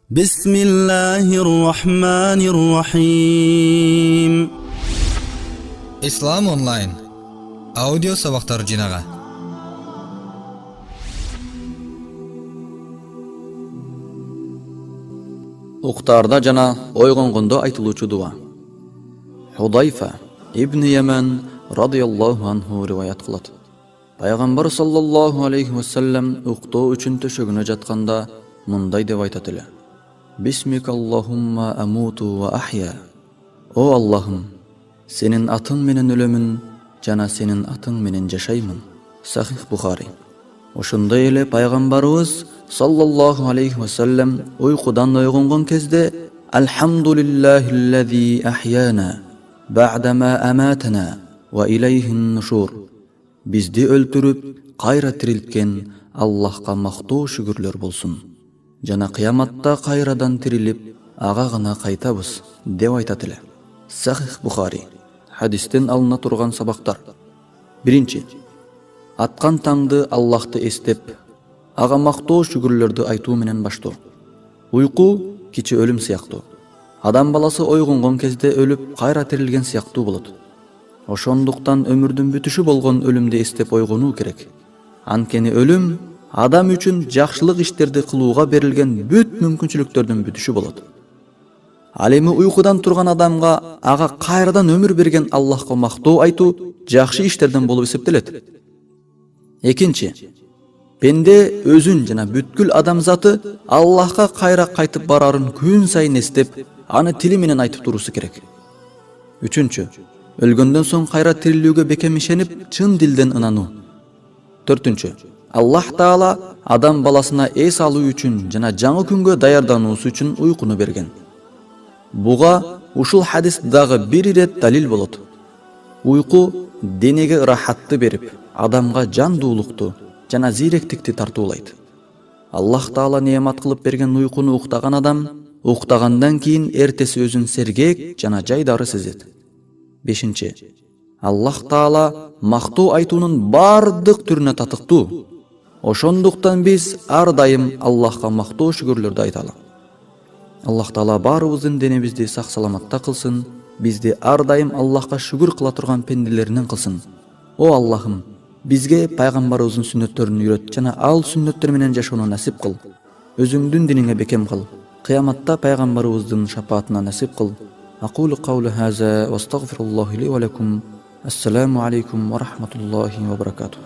بسم الله الرحمن الرحيم. Ислам онлайн аудио сабактар жинага. Уктарда жана ойгонгондо айтылуучу дуа. Худайфа ибн Яман радияллаху анху риваят кылат. Пайгамбар саллаллаху алейхи ва саллям уктоо үчүн төшөгүнө жатканда мындай деп айтат эле: Бисмика Аллахумма амуту ва ахья. О Аллахым, сенин атың менен өлөмүн жана сенин атың менен жашаймын. Сахих Бухари. Ошондой эле пайгамбарыбыз саллаллаху алейхи ва саллям уйкудан ойгонгон кезде Алхамдулиллахиллази ахьяна ба'дама аматана ва илейхин нушур. Бизди өлтүрүп, кайра тирилткен Аллахка мактоо шүгүрлөр болсун. Жана кыяматта кайрадан тирилип, ага гана кайтабыз деп айтат эле. Сахих Бухари. Хадистен алына турган сабактар. Биринчи. Аткан таңды Аллахты эстеп, ага мактоо шүгүрлөрдү айтуу менен баштоо. Уйку кичи өлүм сыяктуу. Адам баласы ойгонгон кезде өлүп, кайра тирилген сыяктуу болот. Ошондуктан өмүрдүн бүтүшү болгон өлүмдү эстеп ойгонуу керек. Анткени өлүм адам үчүн жакшылык иштерди кылууга берилген бүт мүмкүнчүлүктөрдүн бүтүшү болот. Ал эми уйкудан турган адамга ага кайрадан өмүр берген Аллахка мактоо айтуу жакшы иштерден болуп эсептелет. Экинчи, пенде өзүн жана бүткүл адамзаты Аллахка кайра кайтып барарын күн сайын эстеп, аны тили менен айтып туруусу керек. Үчүнчү, өлгөндөн соң кайра тирилүүгө бекем ишенип, чын дилден ынануу. Төртүнчү, Аллах Таала адам баласына эс алуу үчүн жана жаңы күнгө даярдануусу үчүн уйкуну берген. Буга ушул хадис дагы бир ирет далил болот. Уйку денеге ырахатты берип, адамга жандуулукту жана зиректикти тартуулайт. Аллах Таала неамат кылып берген уйкуну уктаган адам уктагандан кийин эртеси өзүн сергек жана жайдары сезет. Бешинчи. Аллах Таала мактоо айтуунун бардык түрүнө татыктуу. Ошондуктан биз ар дайым Аллахка мактоо шүгүрлөрдү айталы. Аллах Таала баарыбыздын денебизди сак саламатта кылсын, бизди ар дайым Аллахка шүгүр кыла турган пенделеринен кылсын. О Аллахым, бизге пайгамбарыбыздын сүннөттөрүн үйрөт жана ал сүннөттөр менен жашоону насип кыл. Өзүңдүн диниңе бекем кыл. Кыяматта пайгамбарыбыздын шафаатына насип кыл. Aqulu qawli hadha wa astaghfirullah li wa lakum. Assalamu alaykum wa rahmatullahi wa barakatuh.